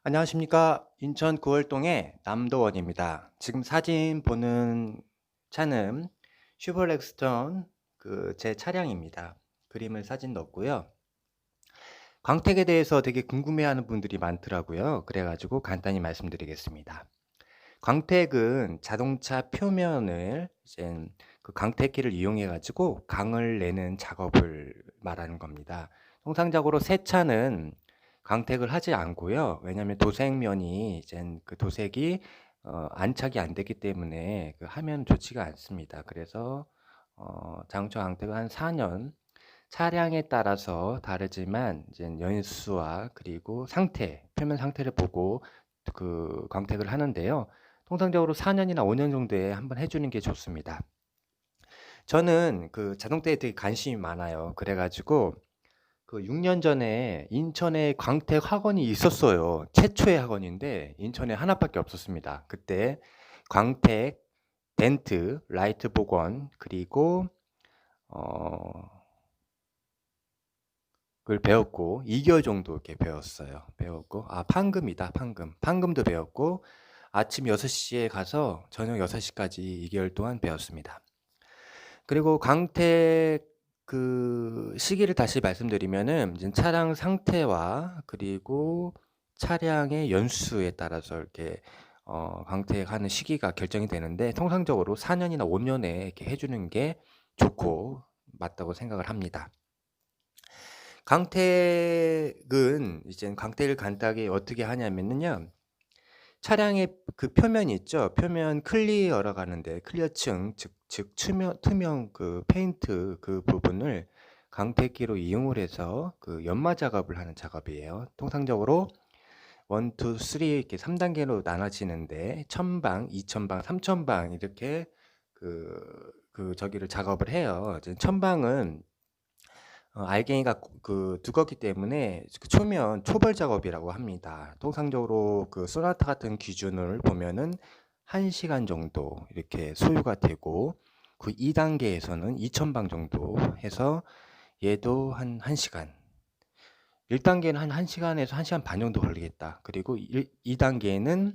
안녕하십니까. 인천 구월동의 남도원입니다. 지금 사진 보는 차는 슈퍼렉스턴 제 차량입니다. 그림을 사진 넣었고요. 광택에 대해서 되게 궁금해하는 분들이 많더라고요. 그래가지고 간단히 말씀드리겠습니다. 광택은 자동차 표면을 이제 그 광택기를 이용해 가지고 광을 내는 작업을 말하는 겁니다. 통상적으로 새 차는 광택을 하지 않고요. 왜냐하면 도색면이 이제 그 도색이 안착이 안 되기 때문에 하면 좋지가 않습니다. 그래서 자동차 광택은 한 4년 차량에 따라서 다르지만 이제 연수와 그리고 상태, 표면 상태를 보고 그 광택을 하는데요. 통상적으로 4년이나 5년 정도에 한번 해주는 게 좋습니다. 저는 그 자동차에 되게 관심이 많아요. 그래가지고 그 6년 전에 인천에 광택 학원이 있었어요. 최초의 학원인데 인천에 하나밖에 없었습니다. 그때 광택, 덴트, 라이트 복원, 그리고 그걸 배웠고 2개월 정도 이렇게 배웠어요. 배웠고 판금이다. 판금도 배웠고 아침 6시에 가서 저녁 6시까지 2개월 동안 배웠습니다. 그리고 광택 그 시기를 다시 말씀드리면은 이제 차량 상태와 그리고 차량의 연수에 따라서 이렇게 광택하는 시기가 결정이 되는데 통상적으로 4년이나 5년에 이렇게 해주는 게 좋고 맞다고 생각을 합니다. 광택은 이제 광택을 간단하게 어떻게 하냐면요. 차량의 그 표면이 있죠. 표면 클리어라고 하는데 클리어층 즉 투명 그 페인트 그 부분을 광택기로 이용을 해서 그 연마 작업을 하는 작업이에요. 통상적으로 1, 2, 3 이렇게 3단계로 나눠지는데 1000방, 2000방, 3000방 이렇게 저기를 작업을 해요. 이제 1000방은 알갱이가 두껍기 때문에 그 초면 초벌 작업이라고 합니다. 통상적으로 그 소나타 같은 기준을 보면은 1시간 정도 이렇게 소요가 되고 그 2단계에서는 2000방 정도 해서 얘도 한 1시간 1단계는 한 1시간에서 1시간 반 정도 걸리겠다. 그리고 2단계는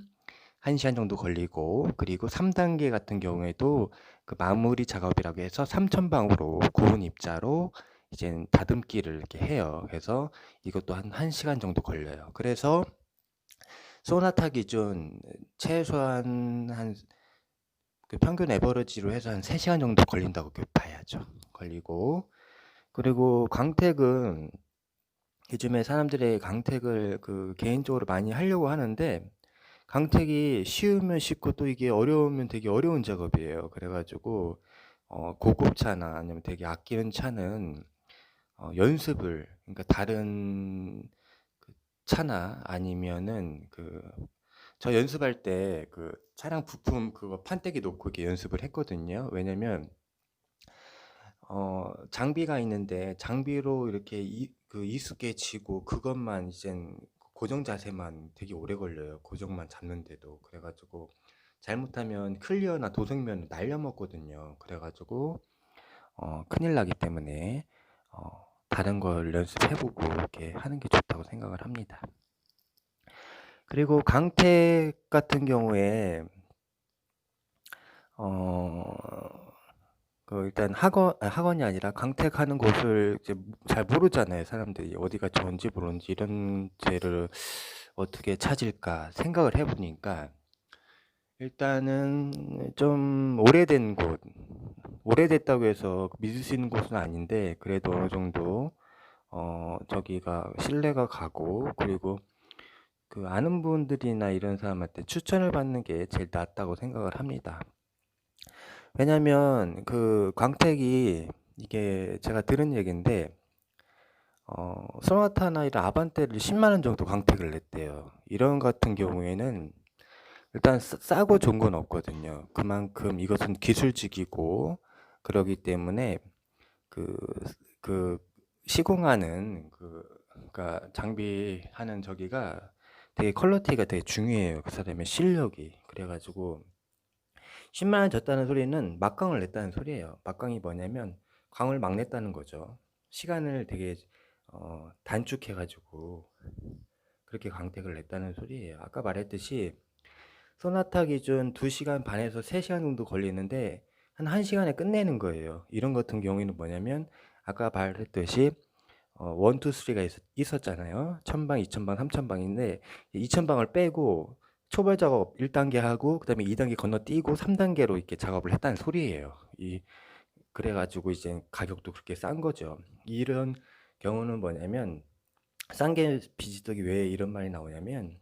1시간 정도 걸리고 그리고 3단계 같은 경우에도 그 마무리 작업이라고 해서 3000방으로 고온 입자로 이제 다듬기를 이렇게 해요. 그래서 이것도 한 1시간 정도 걸려요. 그래서 소나타 기준 최소한 그 평균 에버리지로 해서 한 3시간 정도 걸린다고 봐야죠. 걸리고 그리고 광택은 요즘에 사람들의 광택을 개인적으로 많이 하려고 하는데 광택이 쉬우면 쉽고 또 이게 어려우면 되게 어려운 작업이에요. 그래가지고 고급차나 아니면 되게 아끼는 차는 연습을 그러니까 다른 그 차나 아니면은 저 연습할 때 그 차량 부품 그거 판때기 놓고 이렇게 연습을 했거든요. 왜냐면 장비가 있는데 장비로 이렇게 익숙해지고 그것만 이젠 고정 자세만 되게 오래 걸려요. 고정만 잡는데도. 그래가지고 잘못하면 클리어나 도색면 날려먹거든요. 그래가지고 큰일 나기 때문에 다른 걸 연습해보고 이렇게 하는 게 좋다고 생각을 합니다. 그리고 강택 같은 경우에 일단 학원이 아니라 강택하는 곳을 이제 잘 모르잖아요. 사람들이 어디가 좋은지 모르는지 이런 데를 어떻게 찾을까 생각을 해보니까 일단은 좀 오래된 곳, 오래됐다고 해서 믿을 수 있는 곳은 아닌데 그래도 어느 정도 저기가 신뢰가 가고 그리고 그 아는 분들이나 이런 사람한테 추천을 받는 게 제일 낫다고 생각을 합니다. 왜냐면 광택이 이게 제가 들은 얘기인데 소나타나 이런 아반떼를 10만 원 정도 광택을 냈대요. 이런 같은 경우에는 일단 싸고 좋은 건 없거든요. 그만큼 이것은 기술직이고 그러기 때문에 그, 그 시공하는 그러니까 장비하는 저기가 되게 퀄리티가 되게 중요해요. 그 사람의 실력이. 그래가지고 10만 원 줬다는 소리는 막강을 냈다는 소리예요. 막강이 뭐냐면 광을 막 냈다는 거죠. 시간을 되게 단축해가지고 그렇게 광택을 냈다는 소리예요. 아까 말했듯이 소나타 기준 2시간 반에서 3시간 정도 걸리는데 한 1시간에 끝내는 거예요. 이런 같은 경우에는 뭐냐면 아까 말했듯이 1, 2, 3가 있었잖아요. 1000방, 2000방, 3000방인데 2000방을 빼고 초벌 작업 1단계 하고 그다음에 2단계 건너뛰고 3단계로 이렇게 작업을 했다는 소리예요. 그래가지고 이제 가격도 그렇게 싼 거죠. 이런 경우는 뭐냐면 싼 게 비지떡이 왜 이런 말이 나오냐면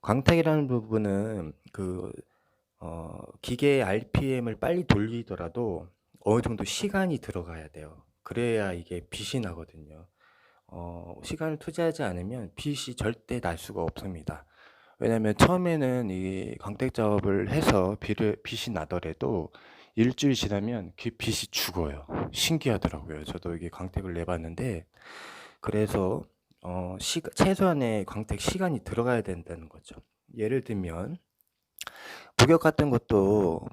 광택이라는 부분은 기계의 RPM을 빨리 돌리더라도 어느 정도 시간이 들어가야 돼요. 그래야 이게 빛이 나거든요. 시간을 투자하지 않으면 빛이 절대 날 수가 없습니다. 왜냐면 처음에는 이 광택 작업을 해서 빛이 나더라도 일주일 지나면 그 빛이 죽어요. 신기하더라고요. 저도 이게 광택을 내봤는데 그래서 최소한의 광택 시간이 들어가야 된다는 거죠. 예를 들면 목욕 같은 것도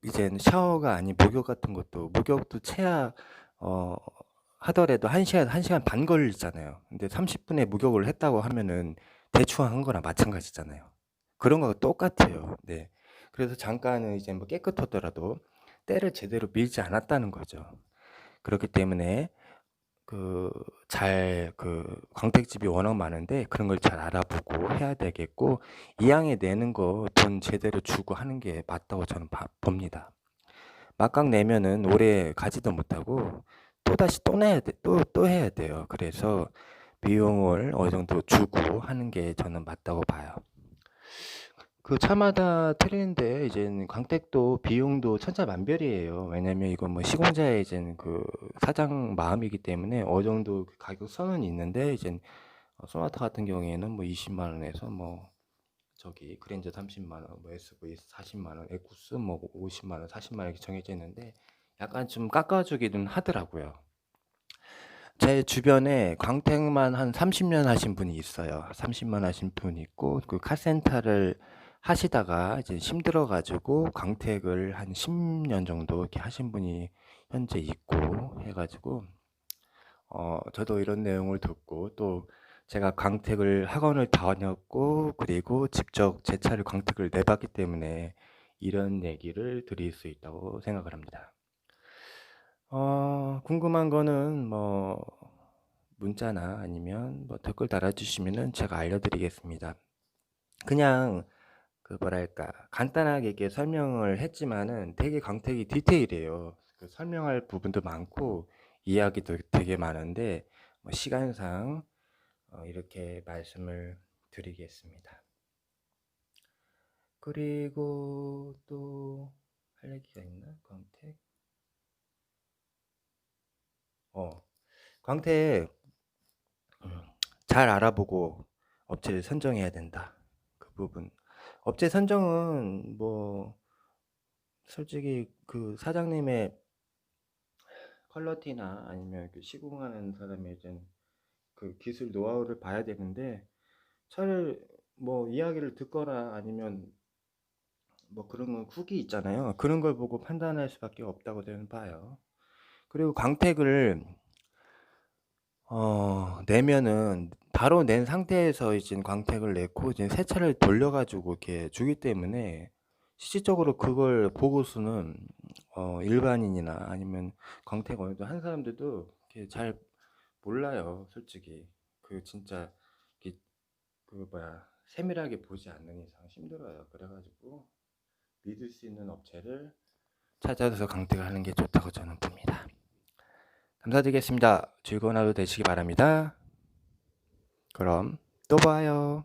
이제 샤워가 아닌 목욕 같은 것도 목욕도 채야 하더라도 1시간 반 걸리잖아요. 근데 30분에 목욕을 했다고 하면은 대충 한 거랑 마찬가지잖아요. 그런 거가 똑같아요. 네. 그래서 잠깐은 이제 뭐 깨끗하더라도 때를 제대로 밀지 않았다는 거죠. 그렇기 때문에 광택집이 워낙 많은데 그런 걸 잘 알아보고 해야 되겠고, 이왕에 내는 거 돈 제대로 주고 하는 게 맞다고 저는 봅니다. 막강 내면은 오래 가지도 못하고 또다시 또 내야 돼, 또 해야 돼요. 그래서 비용을 어느 정도 주고 하는 게 저는 맞다고 봐요. 그 차마다 틀리는데 이제는 광택도 비용도 천차만별이에요. 왜냐면 이건 뭐 시공자의 이제는 사장 마음이기 때문에 어느 정도 그 가격 선은 있는데 이젠 소나타 같은 경우에는 뭐 20만 원에서 뭐 저기 그랜저 30만 원, 뭐 SV 40만 원, 에쿠스 뭐 50만 원, 40만 원 이렇게 정해져 있는데 약간 좀 깎아주기는 하더라고요. 제 주변에 광택만 한 30년 하신 분이 있어요. 30만 하신 분이 있고 그 카센터를 하시다가 이제 힘들어 가지고 광택을 한 10년 정도 이렇게 하신 분이 현재 있고 해가지고 저도 이런 내용을 듣고 또 제가 광택을 학원을 다녔고 그리고 직접 제 차를 광택을 내봤기 때문에 이런 얘기를 드릴 수 있다고 생각을 합니다. 궁금한 거는 뭐 문자나 아니면 뭐 댓글 달아주시면은 제가 알려드리겠습니다. 그냥 뭐랄까 간단하게 이렇게 설명을 했지만은 되게 광택이 디테일해요. 설명할 부분도 많고 이야기도 되게 많은데 뭐 시간상 이렇게 말씀을 드리겠습니다. 그리고 또 할 얘기가 있나? 광택 잘 알아보고 업체를 선정해야 된다. 그 부분. 업체 선정은 뭐 솔직히 그 사장님의 퀄리티나 아니면 시공하는 사람의 그 기술 노하우를 봐야 되는데 차를 뭐 이야기를 듣거나 아니면 뭐 그런 건 후기 있잖아요. 그런 걸 보고 판단할 수밖에 없다고 저는 봐요. 그리고 광택을 내면은 바로 낸 상태에서 이제 광택을 내고 이제 세차를 돌려가지고 이렇게 주기 때문에 실질적으로 그걸 보고서는 일반인이나 아니면 광택 어느 정도 한 사람들도 이렇게 잘 몰라요, 솔직히. 진짜 세밀하게 보지 않는 이상 힘들어요. 그래가지고 믿을 수 있는 업체를 찾아서 광택을 하는 게 좋다고 저는 봅니다. 감사드리겠습니다. 즐거운 하루 되시기 바랍니다. 그럼 또 봐요.